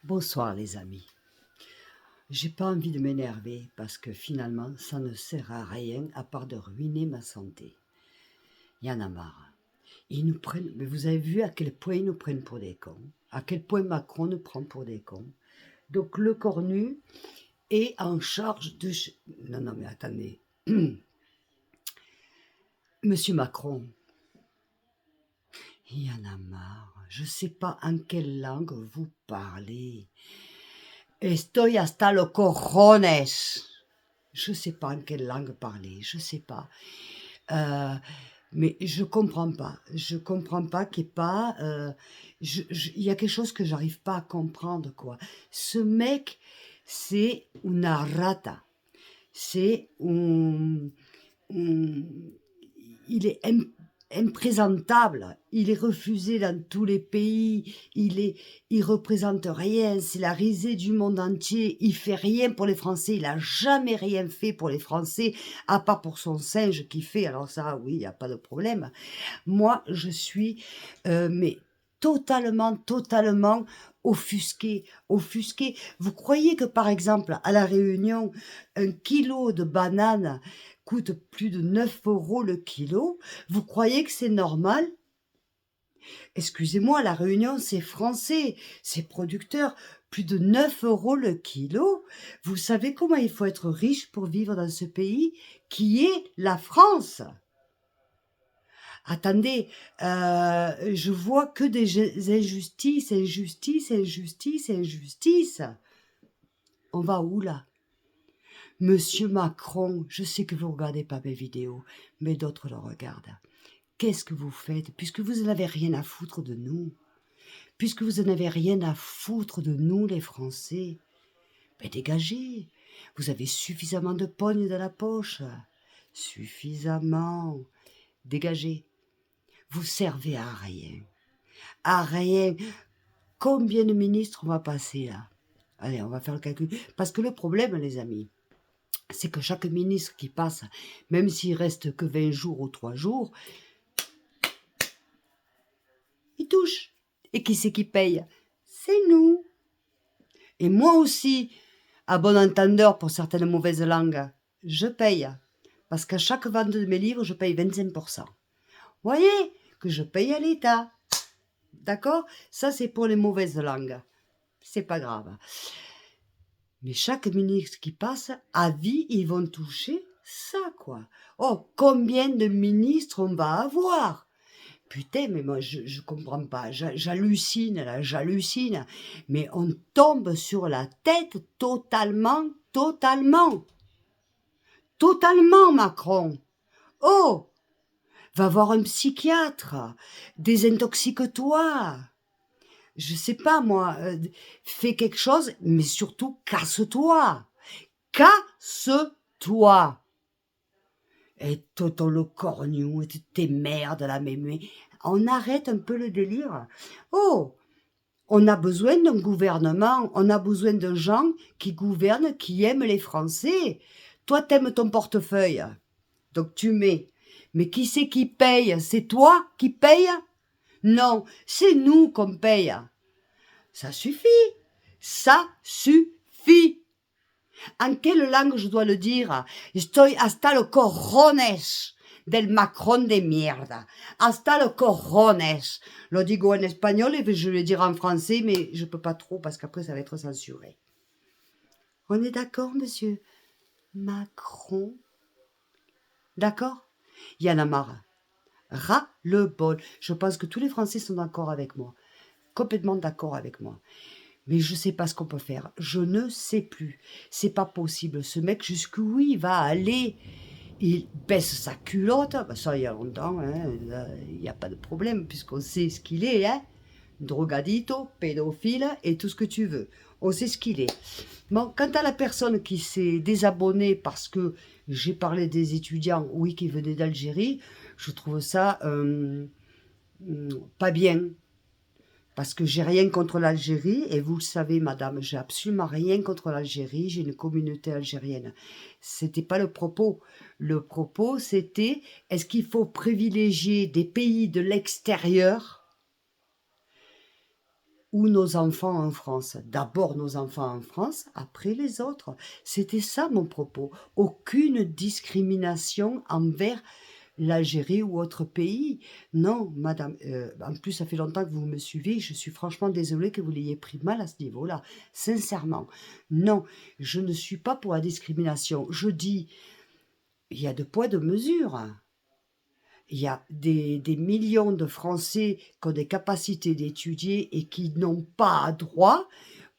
Bonsoir les amis. J'ai pas envie de m'énerver parce que finalement ça ne sert à rien à part de ruiner ma santé. Il y en a marre. Ils nous prennent, mais vous avez vu à quel point ils nous prennent pour des cons, à quel point Macron nous prend pour des cons. Donc le cornu est en charge de... Non mais attendez. Monsieur Macron, il y en a marre. Je sais pas en quelle langue vous parlez. Estoy hasta los cojones. Je sais pas en quelle langue parler, je sais pas. Mais je comprends pas. Je comprends pas qu'il n'y ait pas... il y a quelque chose que j'arrive pas à comprendre, quoi. Ce mec, c'est una rata. C'est il est imprésentable, il est refusé dans tous les pays, il représente rien, c'est la risée du monde entier, il fait rien pour les Français, il a jamais rien fait pour les Français, à part pour son singe qu'il fait, alors ça, oui, il n'y a pas de problème. Moi, je suis, mais totalement offusquée. Vous croyez que, par exemple, à La Réunion, un kilo de bananes coûte plus de 9 € le kilo? Vous croyez que c'est normal? Excusez-moi, La Réunion, c'est français, c'est producteur. Plus de 9 € le kilo. Vous savez comment il faut être riche pour vivre dans ce pays qui est la France? Attendez, je vois que des injustices. On va où là? Monsieur Macron, je sais que vous ne regardez pas mes vidéos, mais d'autres le regardent. Qu'est-ce que vous faites, puisque vous n'avez rien à foutre de nous? Puisque vous n'avez rien à foutre de nous, les Français, ben dégagez. Vous avez suffisamment de pognes dans la poche. Suffisamment. Dégagez. Vous servez à rien. À rien. Combien de ministres on va passer là? Allez, on va faire le calcul. Parce que le problème, les amis, c'est que chaque ministre qui passe, même s'il reste que 20 jours ou 3 jours, il touche. Et qui c'est qui paye? C'est nous. Et moi aussi, à bon entendeur pour certaines mauvaises langues, je paye. Parce qu'à chaque vente de mes livres, je paye 25%. Vous voyez que je paye à l'État. D'accord? Ça, c'est pour les mauvaises langues. C'est pas grave. Mais chaque ministre qui passe, à vie, ils vont toucher ça, quoi. Oh, combien de ministres on va avoir? Putain, mais moi, je comprends pas. J'hallucine, là, j'hallucine. Mais on tombe sur la tête totalement. Totalement, Macron. Oh, va voir un psychiatre. Désintoxique-toi. Je sais pas, moi. Fais quelque chose, mais surtout, casse-toi. Casse-toi. Et Toto le cornu, et tes merdes là, mais on arrête un peu le délire. Oh, on a besoin d'un gouvernement, on a besoin de gens qui gouvernent, qui aiment les Français. Toi, t'aimes ton portefeuille, donc tu mets. Mais qui c'est qui paye? C'est toi qui paye? Non, c'est nous qu'on paye. Ça suffit. Ça suffit. En quelle langue je dois le dire? Estoy hasta los cojones del Macron de mierda. Hasta los cojones. Lo digo en espagnol et je vais le dire en français, mais je peux pas trop parce qu'après ça va être censuré. On est d'accord, monsieur Macron? D'accord? Il y en a marre. Ras le bol. Je pense que tous les Français sont d'accord avec moi. Complètement d'accord avec moi. Mais je sais pas ce qu'on peut faire. Je ne sais plus. C'est pas possible. Ce mec, jusqu'où il va aller? Il baisse sa culotte. Ben ça, il y a longtemps. Hein. Il n'y a pas de problème puisqu'on sait ce qu'il est. Hein. Drogadito, pédophile et tout ce que tu veux. On sait ce qu'il est. Bon, quant à la personne qui s'est désabonnée parce que j'ai parlé des étudiants, oui, qui venaient d'Algérie, je trouve ça pas bien. Parce que j'ai rien contre l'Algérie, et vous le savez, madame, j'ai absolument rien contre l'Algérie, j'ai une communauté algérienne. C'était pas le propos. Le propos, c'était, est-ce qu'il faut privilégier des pays de l'extérieur ou nos enfants en France. D'abord nos enfants en France, après les autres. C'était ça mon propos. Aucune discrimination envers l'Algérie ou autre pays. Non, madame, en plus ça fait longtemps que vous me suivez, je suis franchement désolée que vous l'ayez pris mal à ce niveau-là, sincèrement. Non, je ne suis pas pour la discrimination. Je dis, il y a 2 poids, 2 mesures. Il y a des millions de Français qui ont des capacités d'étudier et qui n'ont pas droit.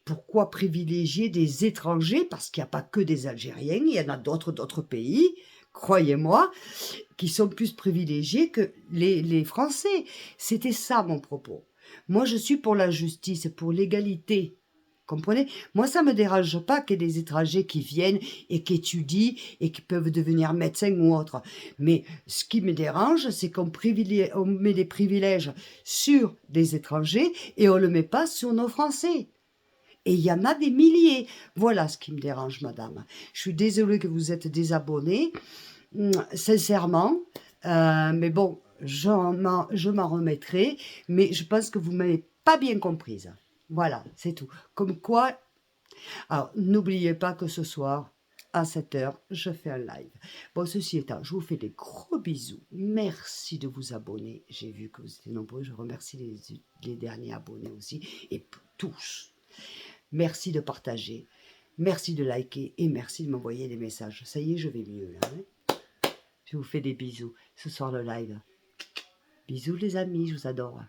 Pourquoi privilégier des étrangers? Parce qu'il n'y a pas que des Algériens, il y en a d'autres pays, croyez-moi, qui sont plus privilégiés que les Français. C'était ça mon propos. Moi, je suis pour la justice, pour l'égalité. Comprenez? Moi, ça me dérange pas qu'il y ait des étrangers qui viennent et qui étudient et qui peuvent devenir médecins ou autres. Mais ce qui me dérange, c'est on met des privilèges sur des étrangers et on ne le met pas sur nos Français. Et il y en a des milliers. Voilà ce qui me dérange, madame. Je suis désolée que vous êtes désabonnée, sincèrement. Mais bon, je m'en remettrai. Mais je pense que vous ne m'avez pas bien comprise. Voilà, c'est tout. Comme quoi, alors n'oubliez pas que ce soir, à 7 h, je fais un live. Bon, ceci étant, je vous fais des gros bisous. Merci de vous abonner. J'ai vu que vous étiez nombreux. Je remercie les derniers abonnés aussi. Et pour tous. Merci de partager. Merci de liker et merci de m'envoyer des messages. Ça y est, je vais mieux là. Hein, je vous fais des bisous. Ce soir le live. Bisous les amis, je vous adore.